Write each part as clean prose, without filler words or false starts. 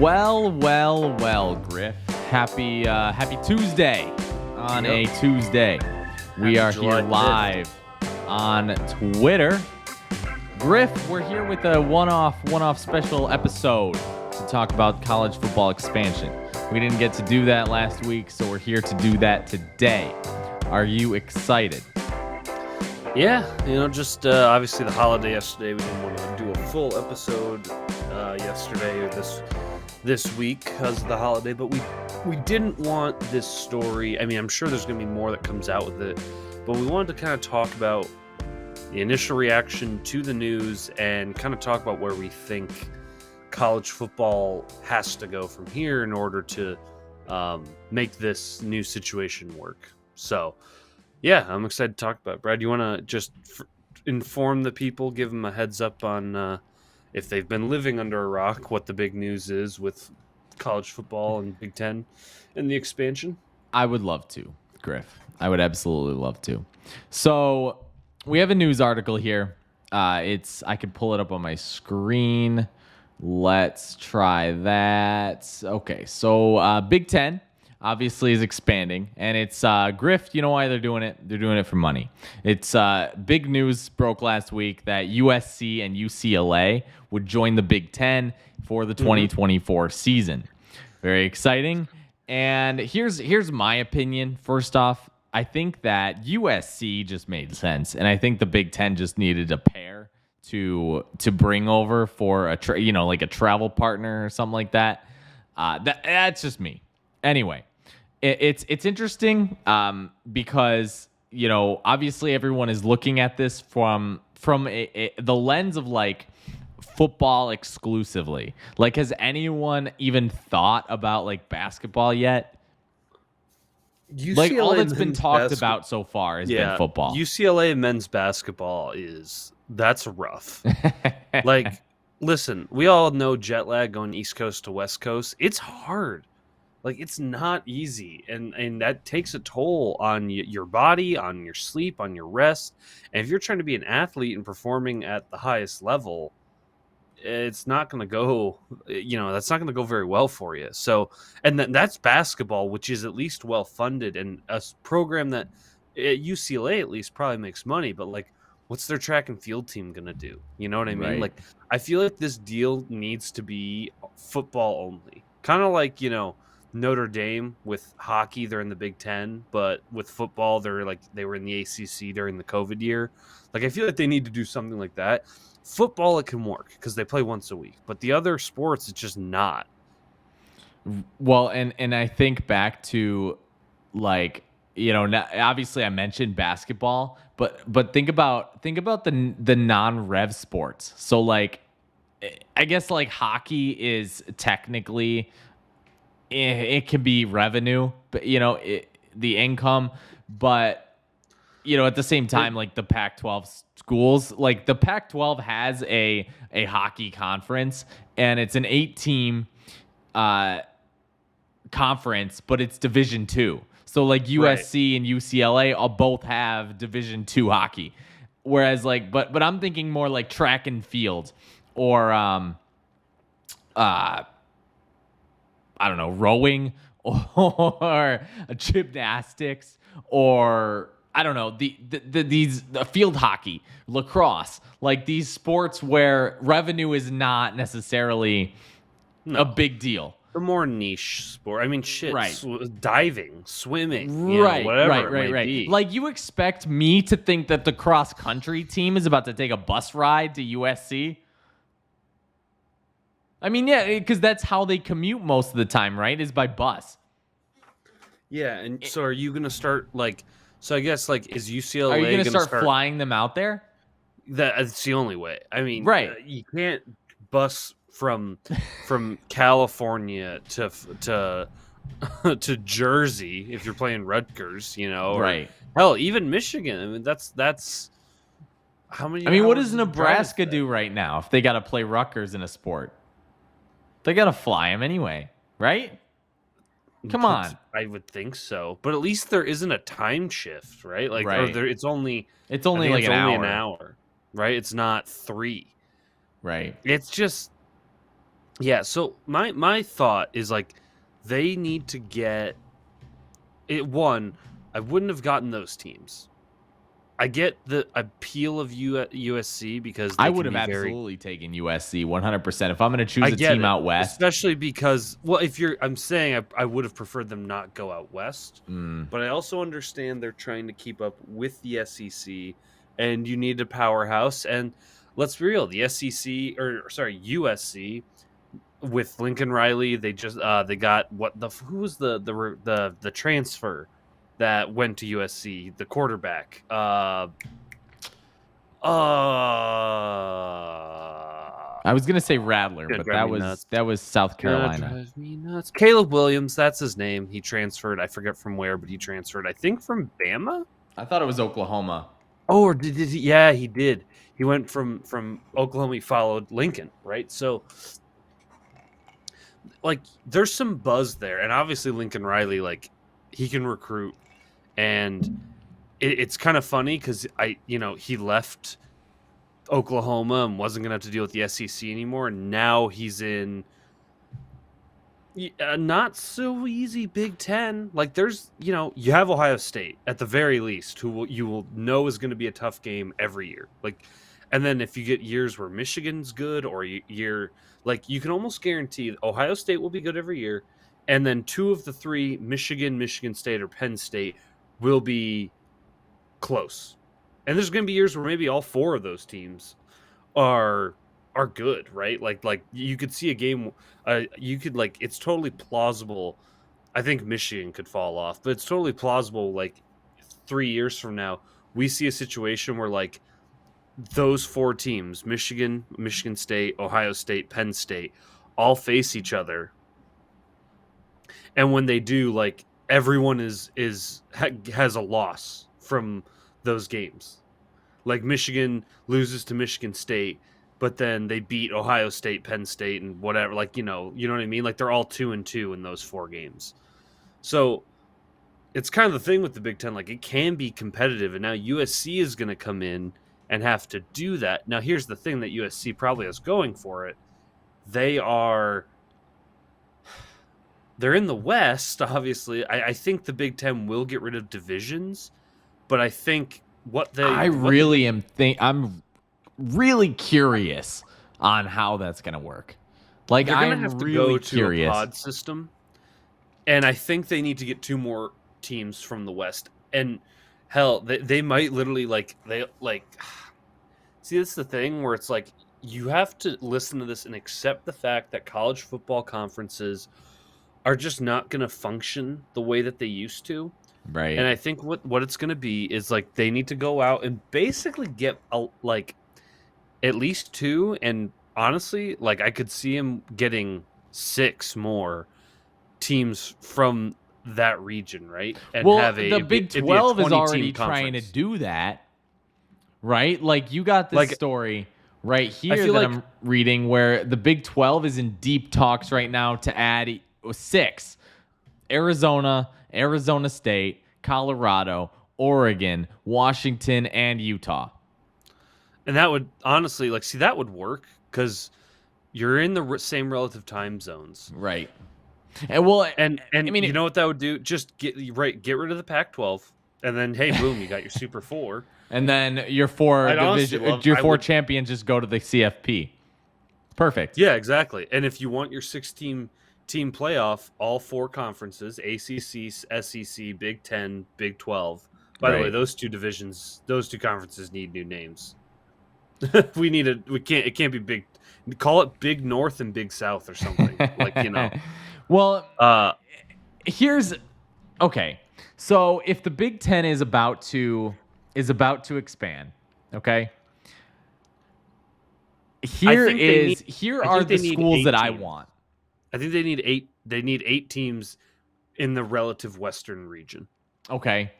Well, Griff. Happy Tuesday on a Tuesday. We are July here live on Twitter. Griff, we're here with a one-off special episode to talk about college football expansion. We didn't get to do that last week, so we're here to do that today. Are you excited? Yeah, just obviously the holiday yesterday. We didn't want to do a full episode yesterday or this week because of the holiday, but we didn't want this story. I mean, I'm sure there's going to be more that comes out with it, but we wanted to kind of talk about the initial reaction to the news and kind of talk about where we think college football has to go from here in order to make this new situation work. So, yeah, I'm excited to talk about it. Brad, you want to just inform the people, give them a heads up on if they've been living under a rock, what the big news is with college football and Big Ten and the expansion? I would love to, Griff. I would absolutely love to. So we have a news article here. I could pull it up on my screen. Let's try that. Okay, so Big Ten obviously is expanding, and it's Griff. You know why they're doing it? They're doing it for money. It's big news broke last week that USC and UCLA would join the Big Ten for the 2024 season. Very exciting. And here's my opinion. First off, I think that USC just made sense, and I think the Big Ten just needed a pair to bring over for a like a travel partner or something like that. That's just me. Anyway, it's interesting because obviously everyone is looking at this from the lens of like football exclusively. Like, has anyone even thought about like basketball yet? UCLA like all that's been talked about so far has been football. UCLA men's basketball that's rough. Like, listen, we all know jet lag going East Coast to West Coast. It's hard. Like, it's not easy, and that takes a toll on your body, on your sleep, on your rest. And if you're trying to be an athlete and performing at the highest level, it's not going to go, that's not going to go very well for you. So, and that's basketball, which is at least well-funded, and a program that at UCLA at least probably makes money, but like, what's their track and field team going to do? You know what I mean? Right. Like, I feel like this deal needs to be football only. Kind of like, Notre Dame with hockey, they're in the Big Ten, but with football, they were in the ACC during the COVID year. Like, I feel like they need to do something like that. Football, it can work because they play once a week, but the other sports, it's just not. Well, and I think back to like, obviously I mentioned basketball, but think about the non-rev sports. So like, I guess like hockey is technically, it can be revenue, but the income, but at the same time, like the Pac-12 schools, like the Pac-12 has a hockey conference, and it's an 8-team conference, but it's Division II. So like USC and UCLA all both have Division II hockey, whereas like, but I'm thinking more like track and field, or I don't know, rowing, or gymnastics, or I don't know, the field hockey, lacrosse, like these sports where revenue is not necessarily a big deal. The more niche sport. I mean, shit, right. Diving, swimming, whatever it might be. Like, you expect me to think that the cross country team is about to take a bus ride to USC? I mean, yeah, because that's how they commute most of the time, right? Is by bus. Yeah, and so are you going to start, like... So I guess, like, is UCLA... Are you going to start flying them out there? That's the only way. I mean, right. You can't bus from California to Jersey if you're playing Rutgers, right? Hell, even Michigan. I mean, that's how many? I mean, what does Nebraska do right now if they got to play Rutgers in a sport? They got to fly them anyway, right? Come on. I would think so, but at least there isn't a time shift, right? Like, right. It's only like an hour, right? It's not 3, right? It's just, Yeah, so my thought is like they need to get it. One, I wouldn't have gotten those teams. I get the appeal of USC because I they would can have be very. absolutely taken USC 100%. If I'm going to choose I a get team it, out west, especially because if I'm saying I would have preferred them not go out west, but I also understand they're trying to keep up with the SEC, and you need a powerhouse. And let's be real, the SEC or sorry USC with Lincoln Riley, they got who was the transfer that went to USC, the quarterback. Uh, I was going to say Rattler, gonna but drive me nuts. that was South Gonna Carolina. drive me nuts. Caleb Williams, that's his name. He transferred. I forget from where, but he transferred. I think from Bama. I thought it was Oklahoma. Oh, or did he? Yeah, he did. He went from Oklahoma. He followed Lincoln, right? So, like, there's some buzz there, and obviously Lincoln Riley, like, he can recruit, and it's kind of funny because he left Oklahoma and wasn't going to have to deal with the SEC anymore, and now he's in not so easy Big Ten. Like there's, you have Ohio State at the very least, you will know is going to be a tough game every year. Like, and then if you get years where Michigan's good, or you're like, you can almost guarantee Ohio State will be good every year, and then two of the three, Michigan State, or Penn State, will be close. And there's going to be years where maybe all four of those teams are good, right? Like you could see a game. You could it's totally plausible. I think Michigan could fall off, but it's totally plausible. Like 3 years from now, we see a situation where like those four teams, Michigan State, Ohio State, Penn State, all face each other, and when they do, like everyone has a loss from those games. Like Michigan loses to Michigan State, but then they beat Ohio State, Penn State, and whatever. Like, you know what I mean? Like they're all 2-2 in those four games. So it's kind of the thing with the Big Ten. Like it can be competitive, and now USC is going to come in and have to do that. Now, here's the thing that USC probably has going for it. They're in the West, obviously. I think the Big Ten will get rid of divisions, but I think I'm really curious on how that's going to work. Like they're going to have to go curious. to a pod system, and I think they need to get two more teams from the West. And hell, they might literally see, that's the thing where it's like you have to listen to this and accept the fact that college football conferences are just not going to function the way that they used to. Right. And I think what it's going to be is like they need to go out and basically get at least two, and honestly, like I could see him getting 6 more teams from that region, right? And the Big 12 is already trying to do that, right? Like you got this story right here that I'm reading where the Big 12 is in deep talks right now to add 6: Arizona State, Colorado, Oregon, Washington, and Utah. And that would honestly, that would work because you're in the same relative time zones, right? And I mean, you know what that would do? Just get rid of the Pac-12, and then hey, boom, you got your Super 4, and then your 4 champions just go to the CFP. Perfect. Yeah, exactly. And if you want your 16 team playoff, all 4 conferences, ACC, SEC, Big 10, Big 12. By the way, those two conferences need new names. It can't be big. Call it Big North and Big South or something. Well, okay. So if the Big 10 is about to expand, okay? Here are the schools that I want. I think they need 8. They need 8 teams in the relative Western region. Okay,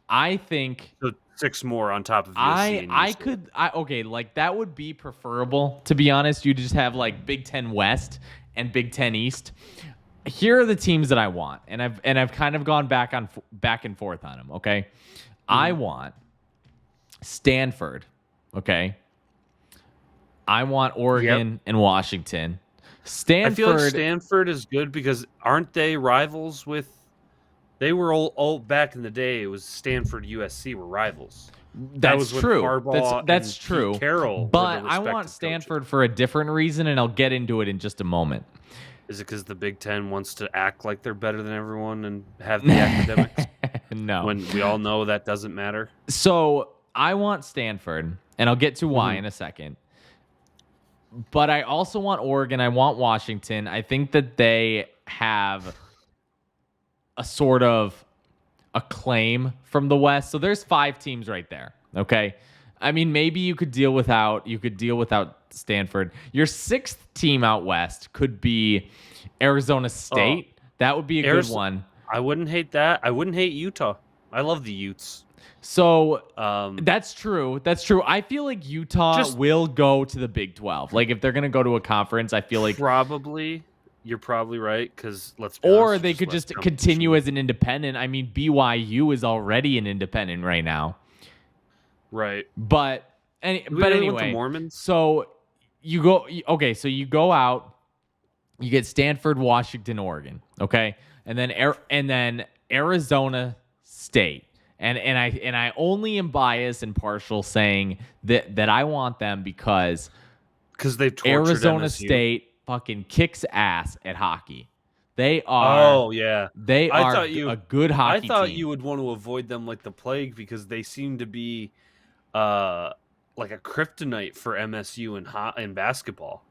I think so 6 more on top of USC. Like that would be preferable. To be honest, you just have like Big 10 West and Big 10 East. Here are the teams that I want, and I've kind of gone back and forth on them. Okay, I want Stanford. Okay, I want Oregon and Washington. Stanford. I feel like Stanford is good because aren't they rivals with? They were all back in the day. It was Stanford USC were rivals. That That's was when true. Harbaugh That's and true. Pete Carroll were the But I want respective Stanford coaches. for a different reason, and I'll get into it in just a moment. Is it because the Big Ten wants to act like they're better than everyone and have the academics? No. When we all know that doesn't matter. So I want Stanford, and I'll get to why in a second. But I also want Oregon. I want Washington. I think that they have a sort of a claim from the West. So there's 5 teams right there. Okay. I mean, maybe you could deal without Stanford. Your 6th team out West could be Arizona State. That would be a good one. I wouldn't hate that. I wouldn't hate Utah. I love the Utes. So that's true. That's true. I feel like Utah will go to the Big 12. Like if they're going to go to a conference, I feel like probably. You're probably right because let's be or honest, they could just continue as an independent. I mean, BYU is already an independent right now. Right. But anyway, the Mormons? So you go out, you get Stanford, Washington, Oregon, okay? And then Arizona State. And I only am biased and partial saying that I want them because they've tortured Arizona MSU. State fucking kicks ass at hockey. They are. Oh yeah, they are a good hockey team. I thought you would want to avoid them like the plague because they seem to be, like a kryptonite for MSU in basketball.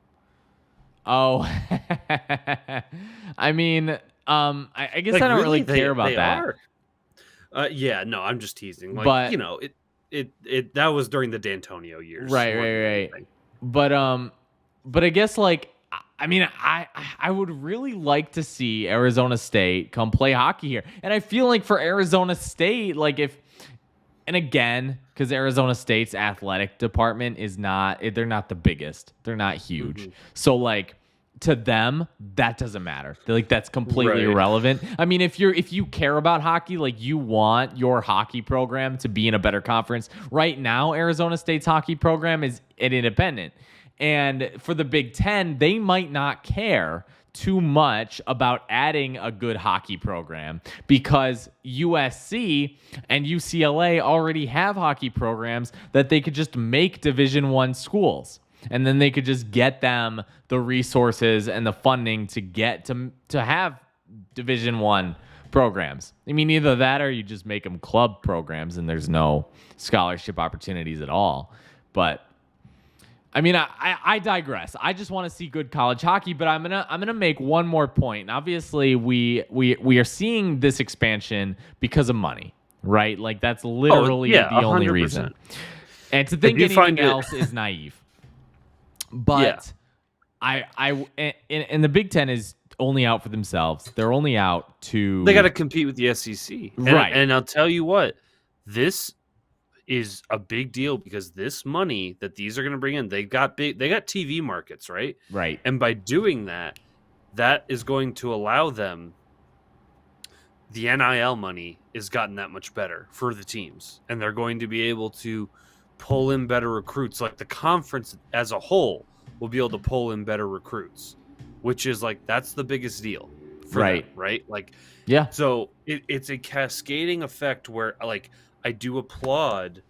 Oh, I mean, I guess like, I don't really care about they that. Are. Yeah, no, I'm just teasing. Like, but it that was during the D'Antonio years, right. But I guess like. I mean, I would really like to see Arizona State come play hockey here. And I feel like for Arizona State, like and again, because Arizona State's athletic department they're not the biggest. They're not huge. So like to them, that doesn't matter. That's completely irrelevant. I mean, if you care about hockey, like you want your hockey program to be in a better conference. Right now, Arizona State's hockey program is an independent. And for the Big Ten, they might not care too much about adding a good hockey program because USC and UCLA already have hockey programs that they could just make Division I schools. And then they could just get them the resources and the funding to get to have Division I programs. I mean, either that or you just make them club programs and there's no scholarship opportunities at all. But I mean, I digress. I just want to see good college hockey, but I'm gonna make one more point. And obviously, we are seeing this expansion because of money, right? Like that's literally the only 100%. reason. And to think anything else is naive. But and the Big Ten is only out for themselves. They're only out to. They got to compete with the SEC, right? And I'll tell you what, this is a big deal because this money that these are going to bring in, they got TV markets, right? Right. And by doing that is going to allow them, the NIL money is gotten that much better for the teams. And they're going to be able to pull in better recruits. Like the conference as a whole will be able to pull in better recruits, which is like, that's the biggest deal for them, right? Like, yeah. So it's a cascading effect where like, I do applaud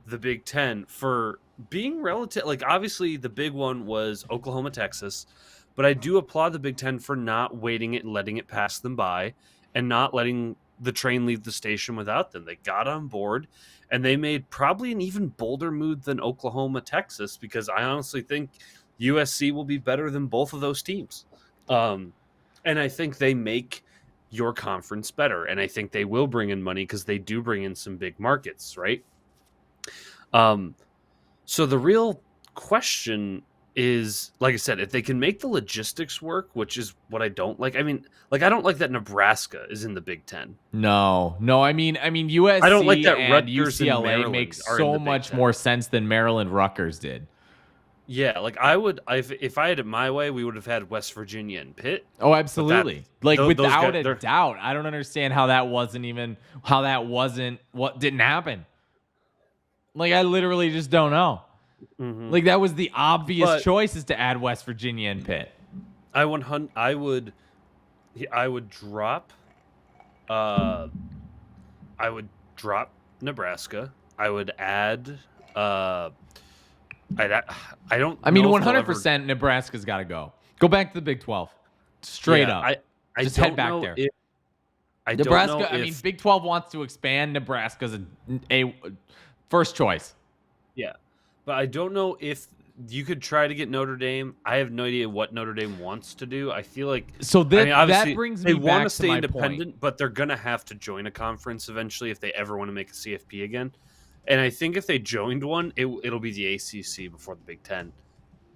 the Big Ten for being relative. Like, obviously, the big one was Oklahoma, Texas, but I do applaud the Big Ten for not waiting it and letting it pass them by and not letting the train leave the station without them. They got on board and they made probably an even bolder move than Oklahoma, Texas, because I honestly think USC will be better than both of those teams. And I think they make your conference better. And I think they will bring in money because they do bring in some big markets, right? So the real question is, like I said, if they can make the logistics work, which is what I don't like. I mean, like I don't like that Nebraska is in the Big Ten. No. I mean USC I don't like that and Rutgers UCLA and makes so much more sense than Maryland Rutgers did. Yeah, like if I had it my way, we would have had West Virginia and Pitt. Oh, absolutely. Without a guys, doubt. I don't understand how that wasn't what didn't happen. Like, I literally just don't know. Mm-hmm. Like, that was the obvious choice, is to add West Virginia and Pitt. I would drop. Uh, I would drop Nebraska. I would add. I don't. I mean, know if they'll 100% Nebraska's got to go. Go back to the Big 12. Straight up. I Just don't head back know there. If, I Nebraska, don't know I mean, if, Big 12 wants to expand. Nebraska's a first choice. Yeah, but I don't know if you could try to get Notre Dame. I have no idea what Notre Dame wants to do. I feel like that brings me they want back to stay my independent, point. but they're gonna have to join a conference eventually if they ever want to make a CFP again. And I think if they joined one, it'll be the ACC before the Big Ten,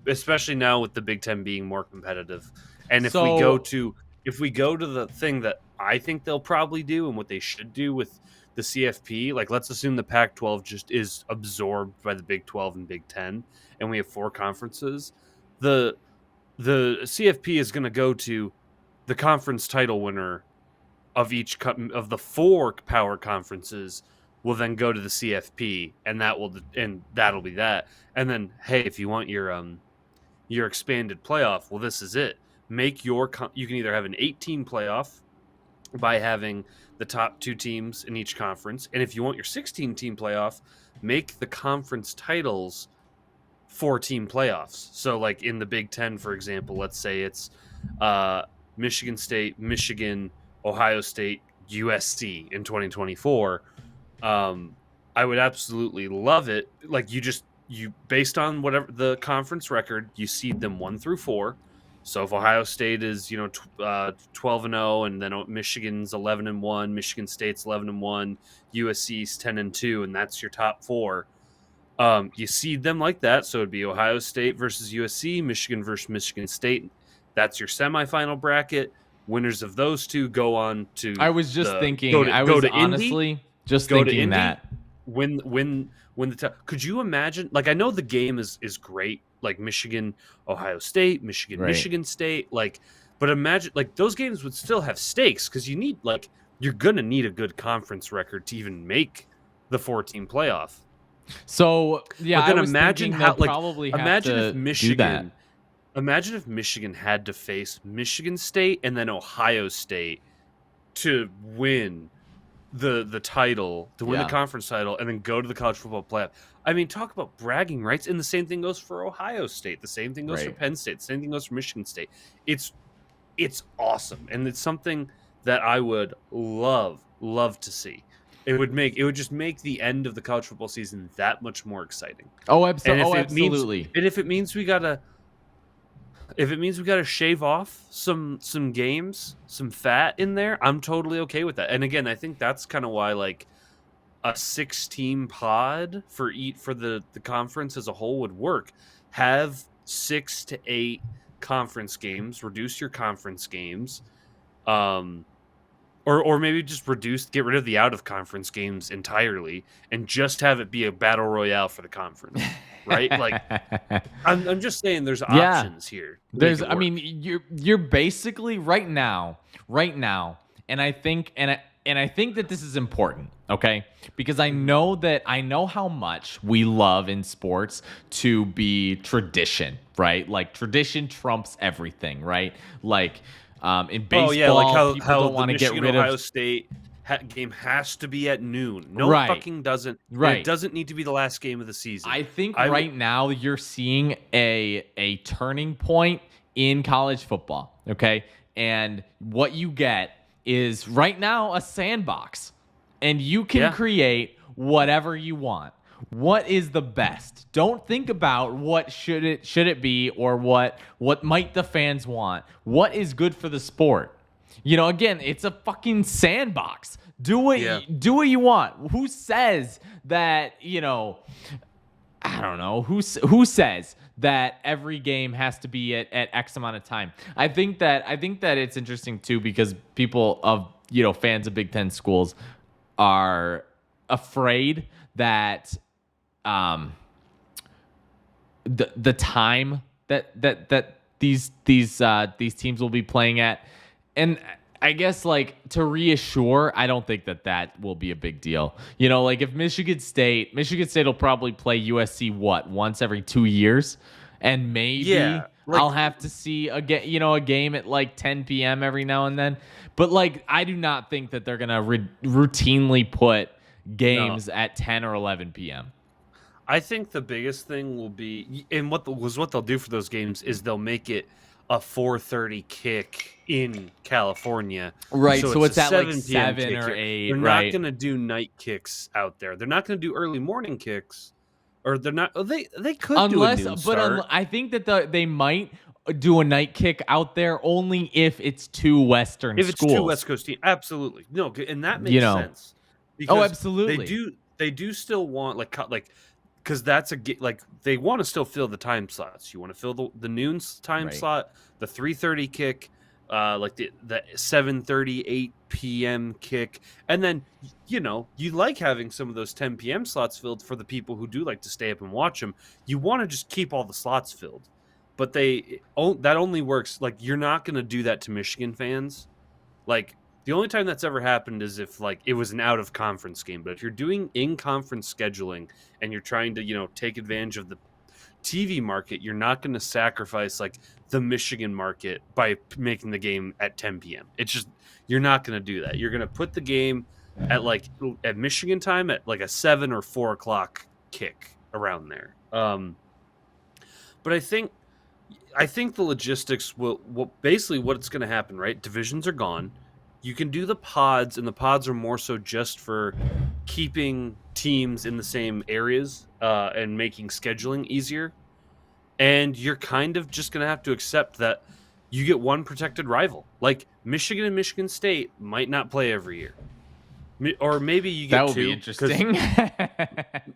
especially now with the Big Ten being more competitive. And if we go to the thing that I think they'll probably do and what they should do with the CFP, like let's assume the Pac-12 just is absorbed by the Big 12 and Big 10, and we have 4 conferences. The CFP is going to go to the conference title winner of each of the 4 power conferences will then go to the CFP, and that'll be that. And then, hey, if you want your expanded playoff, well, this is it. You can either have an 18 playoff by having the top 2 teams in each conference, and if you want your 16 team playoff, make the conference titles 4-team playoffs. So like in the Big 10, for example, let's say it's Michigan State, Michigan, Ohio State, USC in 2024. I would absolutely love it. Like you based on whatever the conference record, you seed them 1 through 4. So if Ohio State is 12-0, and then Michigan's 11-1, Michigan State's 11-1, USC's 10-2, and that's your top 4. You seed them like that, so it'd be Ohio State versus USC, Michigan versus Michigan State. That's your semifinal bracket. Winners of those 2 go on to. I was just thinking. Win the. Could you imagine? Like, I know the game is great. Like Michigan, Ohio State, Michigan, Right. Michigan State. Like, but imagine like those games would still have stakes because you're gonna need a good conference record to even make the 4-team playoff. So yeah, but then I was imagine thinking how they'll probably have imagine to if Michigan. do that. Imagine if Michigan had to face Michigan State and then Ohio State to win the title, to win the conference title, and then go to the college football playoff. I mean, talk about bragging rights. And the same thing goes for Ohio State. The same thing goes for Penn State. The same thing goes for Michigan State. It's awesome, and it's something that I would love to see. It would just make the end of the college football season that much more exciting. Oh, absolutely. And if it means we gotta shave off some games, some fat in there, I'm totally okay with that. And again, I think that's kind of why like a 6-team pod for the conference as a whole would work. Have 6 to 8 conference games, reduce your conference games, or maybe just get rid of the out of conference games entirely and just have it be a battle royale for the conference. Right? Like I'm just saying there's options here. I mean, you're basically right now, and I think that this is important, okay? Because I know how much we love in sports to be tradition, right? Like tradition trumps everything, right? Like in baseball, like how don't want to get rid Ohio of State game has to be at noon. No fucking doesn't. Right. It doesn't need to be the last game of the season. I think right now you're seeing a turning point in college football, okay? And what you get is right now a sandbox, and you can create whatever you want. What is the best? Don't think about what should it be or what might the fans want. What is good for the sport? Again, it's a fucking sandbox. Do what you want. Who says that, I don't know. Who says that every game has to be at X amount of time? I think that it's interesting too because people of, fans of Big Ten schools are afraid that the time that these teams will be playing at, and I guess like to reassure, I don't think that will be a big deal. Like if Michigan State will probably play USC once every 2 years, and maybe Like, I'll have to see a game at like 10 p.m. every now and then. But like, I do not think that they're gonna routinely put no. games at 10 or 11 p.m. I think the biggest thing will be, and what they'll do for those games is they'll make it a 4:30 kick in California. Right, So so it's a at like 7 p.m. 7 kick or here. 8, They're not right? going to do night kicks out there. They're not going to do early morning kicks, or they're not. They could do a noon start. I think that they might do a night kick out there only if it's two Western If it's schools. two West Coast teams, absolutely no, and that makes You know. sense because Absolutely. they do still want like because that's like they want to still fill the time slots. You want to fill the noon time Right. slot, the 3:30 kick, like the 7:30 8 p.m. kick, and then you like having some of those 10 p.m. slots filled for the people who do like to stay up and watch them. You want to just keep all the slots filled, but that only works like you're not going to do that to Michigan fans. Like the only time that's ever happened is if like it was an out of conference game. But if you're doing in conference scheduling and you're trying to take advantage of the TV market, you're not going to sacrifice like the Michigan market by making the game at 10 p.m. It's just you're not going to do that. You're going to put the game at Michigan time at like a 7 or 4 o'clock kick around there. But I think the logistics will basically what's going to happen, right? Divisions are gone. You can do the pods, and the pods are more so just for keeping teams in the same areas and making scheduling easier. And you're kind of just going to have to accept that you get one protected rival. Like Michigan and Michigan State might not play every year. Or maybe you get that would two. be interesting.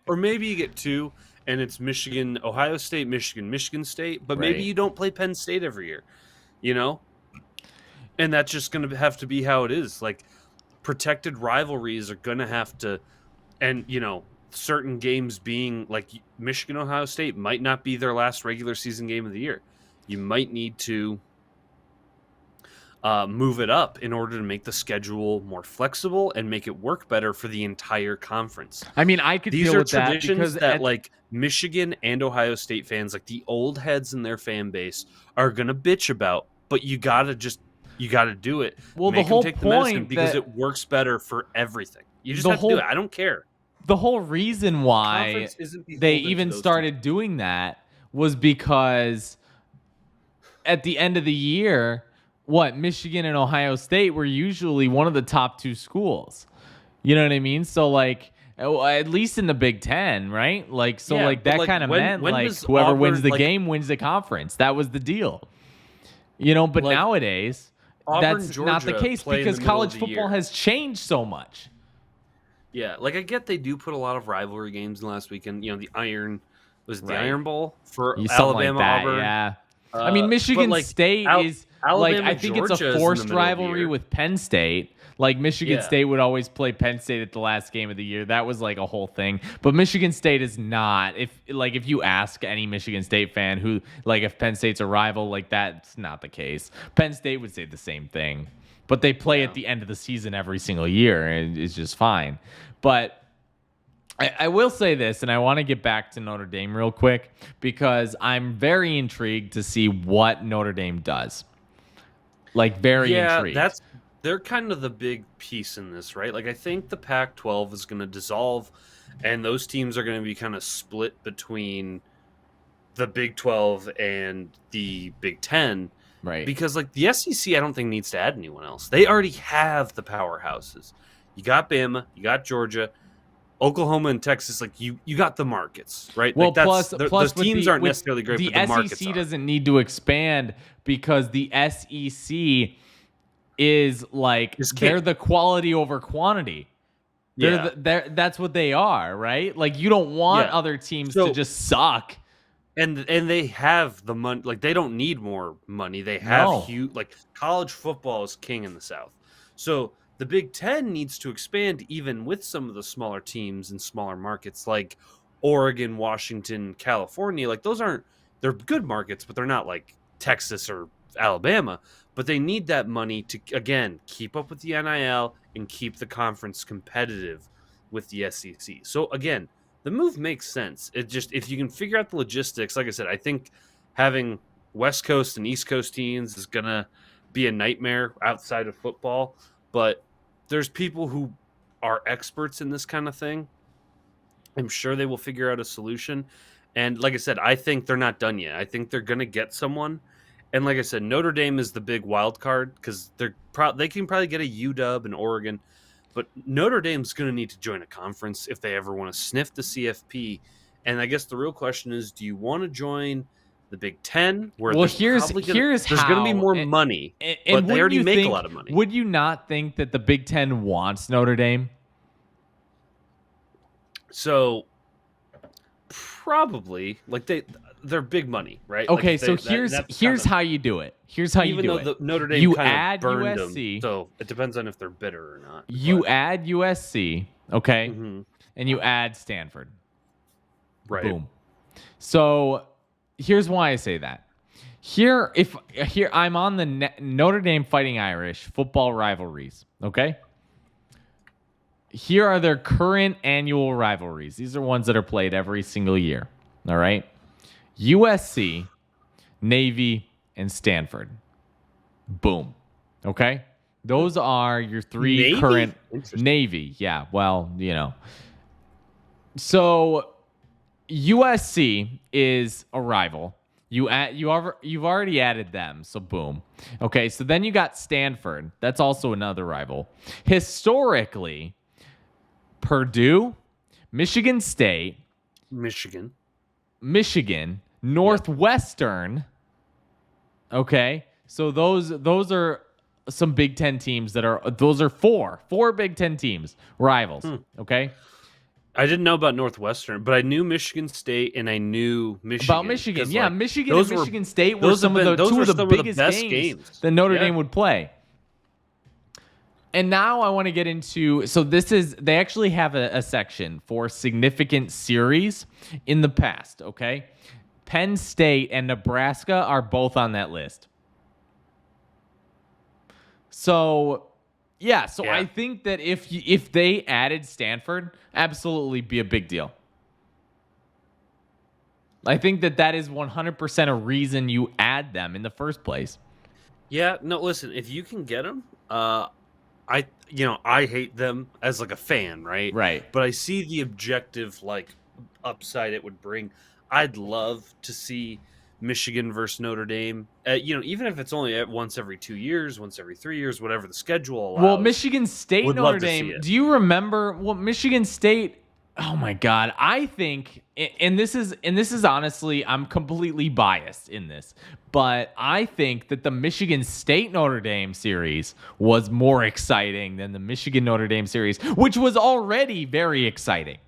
Or maybe you get two, and it's Michigan, Ohio State, Michigan State. But maybe Right. you don't play Penn State every year, And that's just going to have to be how it is. Like, protected rivalries are going to have to, and, certain games being like Michigan, Ohio State might not be their last regular season game of the year. You might need to move it up in order to make the schedule more flexible and make it work better for the entire conference. I mean, I could These deal are with that traditions because that like Michigan and Ohio State fans, like the old heads in their fan base, are going to bitch about, but you got to do it. Well, Make the whole them take the medicine point because that it works better for everything. You just the have to do whole- it. I don't care. the whole reason why Conference isn't they beholden to even those started doing that was because at the end of the year, Michigan and Ohio State were usually one of the top two schools. You know what I mean? So like, at least in the Big Ten, right? Like, so Yeah, like but, that like, kind of when meant like does whoever wins Auburn, the game wins the conference. That was the deal. But Like, nowadays, Auburn, that's not the Georgia case play in because the middle college of the football year. has changed so much. Yeah, like I get they do put a lot of rivalry games in last weekend. The Iron the Right. Iron Bowl for Something Alabama, like that, Auburn. yeah. I mean, Michigan like, State is like Alabama, I think it's Georgia is a in the forced middle of the rivalry year. with Penn State. Like Michigan Yeah. State would always play Penn State at the last game of the year. That was like a whole thing. But Michigan State is not. If you ask any Michigan State fan who if Penn State's a rival, like that's not the case. Penn State would say the same thing. But they play at the end of the season every single year, and it's just fine. But I will say this, and I want to get back to Notre Dame real quick because I'm very intrigued to see what Notre Dame does. Very intrigued. They're kind of the big piece in this, right? Like I think the Pac-12 is going to dissolve, and those teams are going to be kind of split between the Big 12 and the Big 10. Right. Because the SEC, I don't think needs to add anyone else. They already have the powerhouses. You got Bama, you got Georgia, Oklahoma and Texas. You got the markets, right? Well, plus plus the teams aren't necessarily great, the but the markets SEC are. doesn't need to expand because the SEC is they're the quality over quantity. That's what they are, right? You don't want other teams to just suck. And they have the money. They don't need more money. They have huge. College football is king in the South. So the Big Ten needs to expand even with some of the smaller teams and smaller markets like Oregon, Washington, California. They're good markets, but they're not like Texas or Alabama. But they need that money to, again, keep up with the NIL and keep the conference competitive with the SEC. So again, the move makes sense. It just, if you can figure out the logistics, like I said, I think having West Coast and East Coast teams is gonna be a nightmare outside of football. But there's people who are experts in this kind of thing. I'm sure they will figure out a solution. And like I said, I think they're not done yet. I think they're gonna get someone. And like I said, Notre Dame is the big wild card because they can probably get a UW in Oregon. But Notre Dame's going to need to join a conference if they ever want to sniff the CFP. And I guess the real question is, do you want to join the Big Ten? Where here's going to be more money, but they already make a lot of money. Would you not think that the Big Ten wants Notre Dame? So probably, like they're big money, right? Okay, like here's how you do it. Here's how you do it. Notre Dame you kind add of burned USC, them, so it depends on if they're bitter or not. You add USC, okay, and you add Stanford. Right. Boom. So here's why I say that. Here I'm on the Notre Dame Fighting Irish football rivalries. Okay. Here are their current annual rivalries. These are ones that are played every single year. All right. USC, Navy, and Stanford. Boom. Okay. Those are your three current Navy. Yeah. Well, So USC is a rival. You've already added them, so boom. Okay, so then you got Stanford. That's also another rival. Historically, Purdue, Michigan State, Michigan, Northwestern. Okay, so those are some Big Ten teams those are four Big Ten teams rivals. Okay. I didn't know about Northwestern, but I knew Michigan State and I knew Michigan. About Michigan, yeah. Michigan and Michigan State were two of the biggest games that Notre Dame would play. And now I want to get into, so they actually have a section for significant series in the past, okay? Penn State and Nebraska are both on that list. So... Yeah, I think that if they added Stanford, absolutely be a big deal. I think that is 100% a reason you add them in the first place. Yeah, no, listen, if you can get them, I hate them as like a fan, right? Right. But I see the objective like upside it would bring. I'd love to see Michigan versus Notre Dame, even if it's only once every 2 years, once every 3 years, whatever the schedule allows. Well, Michigan State, Notre Dame. Do you remember Michigan State? Oh my God, I think, and this is honestly, I'm completely biased in this, but I think that the Michigan State Notre Dame series was more exciting than the Michigan Notre Dame series, which was already very exciting.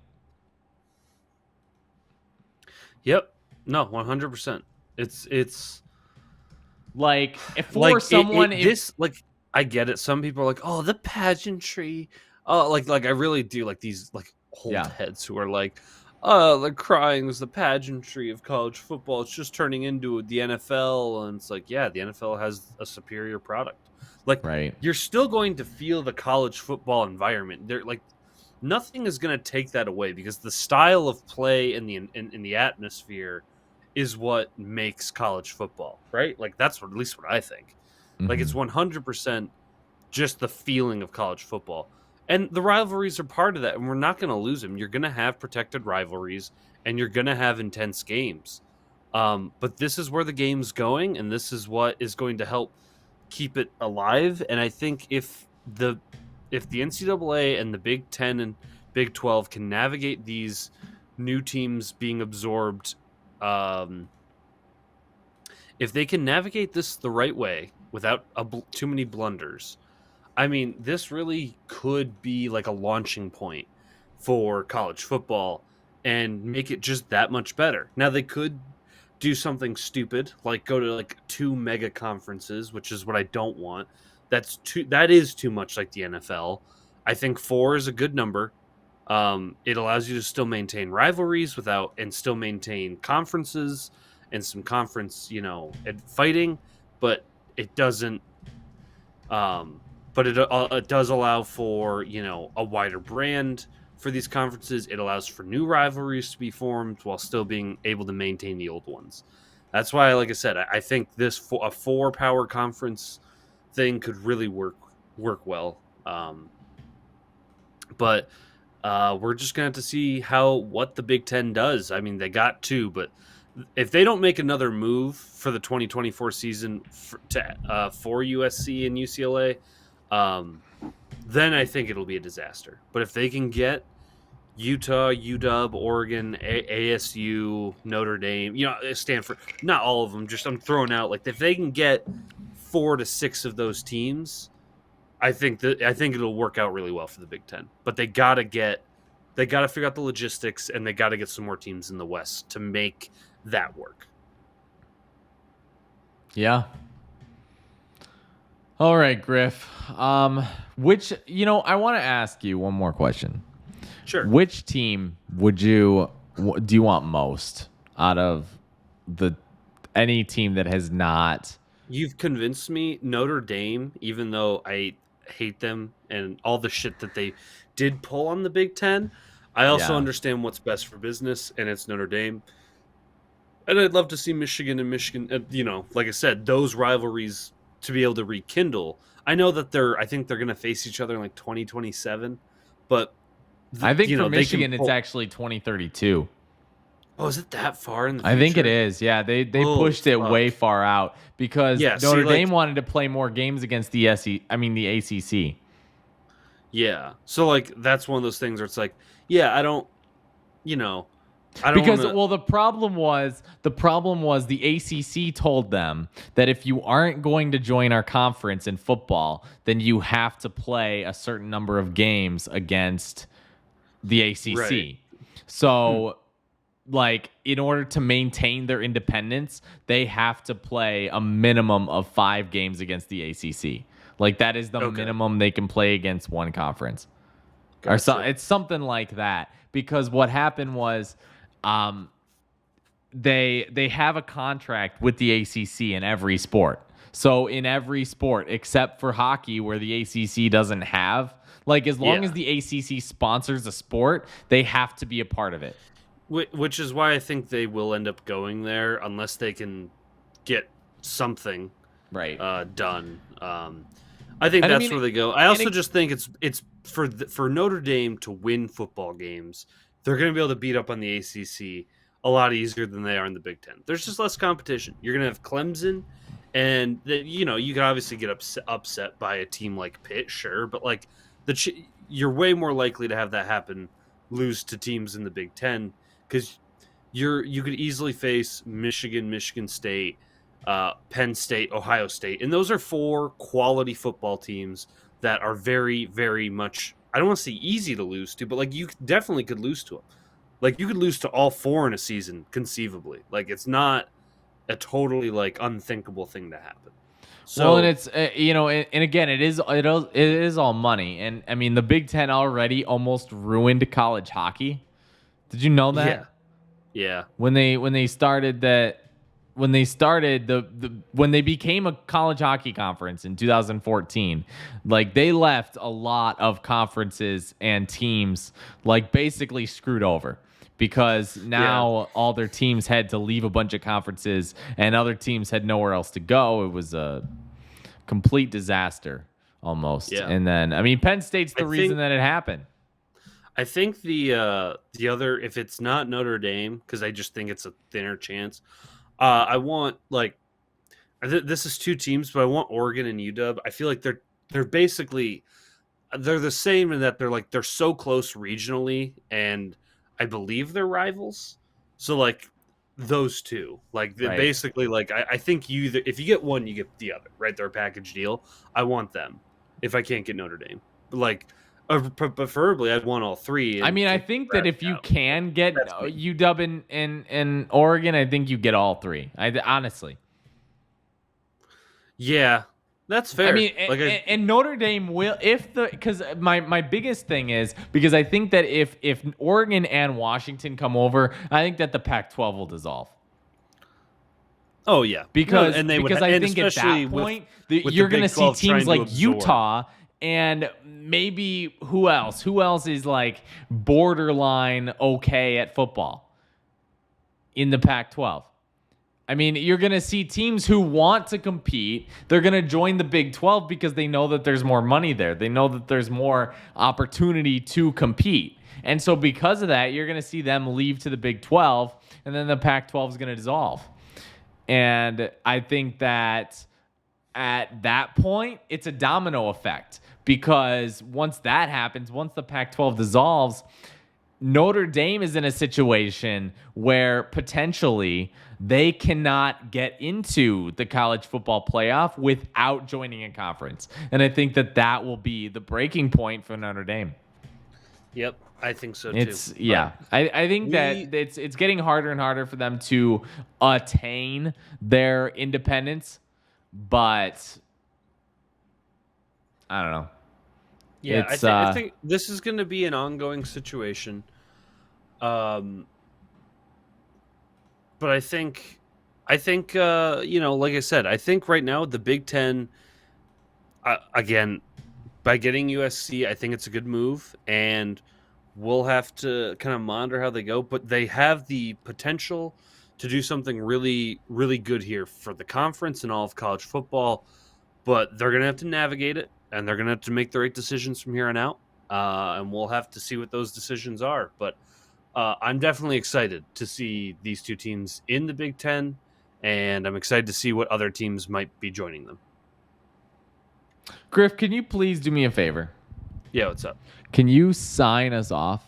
Yep. No, 100%. It's like for someone I get it. Some people are like, oh, the pageantry. Oh, like I really do like these like old heads who are like, oh, they're crying as the pageantry of college football. It's just turning into the NFL, and it's like, yeah, the NFL has a superior product. Like, right. You're still going to feel the college football environment. They're like, nothing is going to take that away because the style of play and the atmosphere is what makes college football, right? Like that's at least what I think. Mm-hmm. Like it's 100% just the feeling of college football. And the rivalries are part of that, and we're not going to lose them. You're going to have protected rivalries, and you're going to have intense games. But this is where the game's going, and this is what is going to help keep it alive. And I think if the NCAA and the Big Ten and Big 12 can navigate these new teams being absorbed, if they can navigate this the right way without too many blunders, I mean, this really could be like a launching point for college football and make it just that much better. Now, they could do something stupid, like go to like 2 mega conferences, which is what I don't want. That is too much like the NFL. I think 4 is a good number. It allows you to still maintain rivalries and still maintain conferences and some conference, fighting, but it doesn't. But it does allow for a wider brand for these conferences. It allows for new rivalries to be formed while still being able to maintain the old ones. That's why, like I said, I think a 4-power conference thing could really work well. But we're just gonna have to see what the Big Ten does. I mean, they got 2, but if they don't make another move for the 2024 season for USC and UCLA, then I think it'll be a disaster. But if they can get Utah, UW, Oregon, ASU, Notre Dame, Stanford, not all of them, just I'm throwing out, like, if they can get 4 to 6 of those teams, I think it'll work out really well for the Big Ten. But they gotta figure out the logistics, and they gotta get some more teams in the West to make that work. Yeah. All right, Griff. I want to ask you one more question. Sure. Which team do you want most out of any team that has not? You've convinced me. Notre Dame, even though I hate them and all the shit that they did pull on the Big Ten, I also understand what's best for business, and it's Notre Dame. And I'd love to see Michigan and like I said, those rivalries to be able to rekindle. I know that I think they're going to face each other in like 2027, but I think for Michigan, it's actually 2032. Oh, is it that far in the future? I think it is. Yeah, they pushed it way far out because Notre Dame wanted to play more games against the ACC. Yeah. So like that's one of those things where it's like, I don't because the problem was the ACC told them that if you aren't going to join our conference in football, then you have to play a certain number of games against the ACC. Right. So like in order to maintain their independence, they have to play a minimum of 5 games against the ACC. Like that is the minimum they can play against one conference. Gotcha. It's something like that. Because what happened was they have a contract with the ACC in every sport. So in every sport, except for hockey, where the ACC doesn't have, like as long as the ACC sponsors a sport, they have to be a part of it. Which is why I think they will end up going there unless they can get something done. I think that's where they go. I also just think it's for Notre Dame to win football games. They're going to be able to beat up on the ACC a lot easier than they are in the Big Ten. There's just less competition. You're going to have Clemson, and you can obviously get upset by a team like Pitt, sure, but like you're way more likely to have that happen, lose to teams in the Big Ten, because you could easily face Michigan, Michigan State, Penn State, Ohio State, and those are 4 quality football teams that are very, very much, I don't want to say easy to lose to, but like you definitely could lose to them. Like you could lose to all 4 in a season, conceivably. Like it's not a totally like unthinkable thing to happen. So, and it's and again, it is all money, and I mean the Big Ten already almost ruined college hockey. Did you know that? Yeah. When they started when they became a college hockey conference in 2014, like they left a lot of conferences and teams like basically screwed over because now all their teams had to leave a bunch of conferences and other teams had nowhere else to go. It was a complete disaster almost. Yeah. And then, I mean, Penn State's the reason that it happened. I think the other, if it's not Notre Dame, because I just think it's a thinner chance, I want this is 2 teams, but I want Oregon and UW. I feel like they're basically they're the same in that they're so close regionally, and I believe they're rivals. So like those 2, like basically like I think if you get one, you get the other, right? They're a package deal. I want them if I can't get Notre Dame, like. Preferably, I'd want all 3. I mean, I think that if you can get UW and Oregon, I think you get all 3. Honestly. Yeah, that's fair. I mean, and Notre Dame will because my biggest thing is because I think that if Oregon and Washington come over, I think that the Pac-12 will dissolve. Oh yeah, because I think at that point you're going to see teams like Utah. And maybe who else? Who else is like borderline okay at football in the Pac-12? I mean, you're going to see teams who want to compete. They're going to join the Big 12 because they know that there's more money there. They know that there's more opportunity to compete. And so because of that, you're going to see them leave to the Big 12, and then the Pac-12 is going to dissolve. And I think that at that point, it's a domino effect, because once that happens, once the Pac-12 dissolves, Notre Dame is in a situation where potentially they cannot get into the college football playoff without joining a conference. And I think that that will be the breaking point for Notre Dame. Yep, I think so too. I think that it's getting harder and harder for them to attain their independence, but I don't know. Yeah, I think this is going to be an ongoing situation. But I think, like I said, I think right now the Big Ten, again, by getting USC, I think it's a good move, and we'll have to kind of monitor how they go. But they have the potential to do something really, really good here for the conference and all of college football. But they're going to have to navigate it, and they're going to have to make the right decisions from here on out. And we'll have to see what those decisions are. But I'm definitely excited to see these two teams in the Big Ten, and I'm excited to see what other teams might be joining them. Griff, can you please do me a favor? Yeah, what's up? Can you sign us off?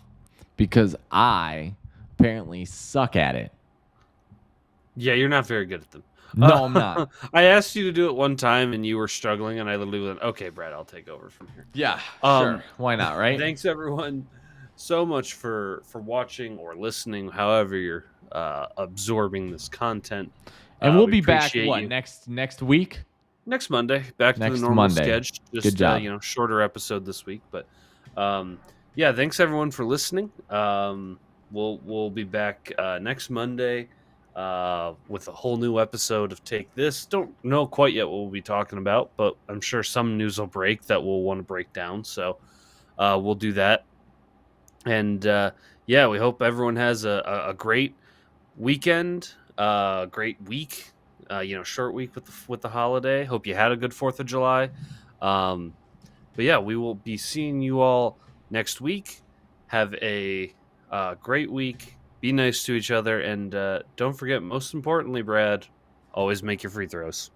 Because I apparently suck at it. Yeah, you're not very good at them. No, I'm not. I asked you to do it one time, and you were struggling, and I literally went, okay, Brad, I'll take over from here. Yeah, sure. Why not, right? Thanks, everyone, so much for watching or listening, however you're absorbing this content. And we'll be back, next week? Next Monday, back to the normal schedule. Just good job. Shorter episode this week, but yeah, thanks everyone for listening. We'll be back next Monday with a whole new episode of Take This. Don't know quite yet what we'll be talking about, but I'm sure some news will break that we'll want to break down. So we'll do that. And yeah, we hope everyone has a great weekend, great week. Short week with the holiday. Hope you had a good 4th of July. But yeah, we will be seeing you all next week. Have a great week. Be nice to each other. And don't forget, most importantly, Brad, always make your free throws.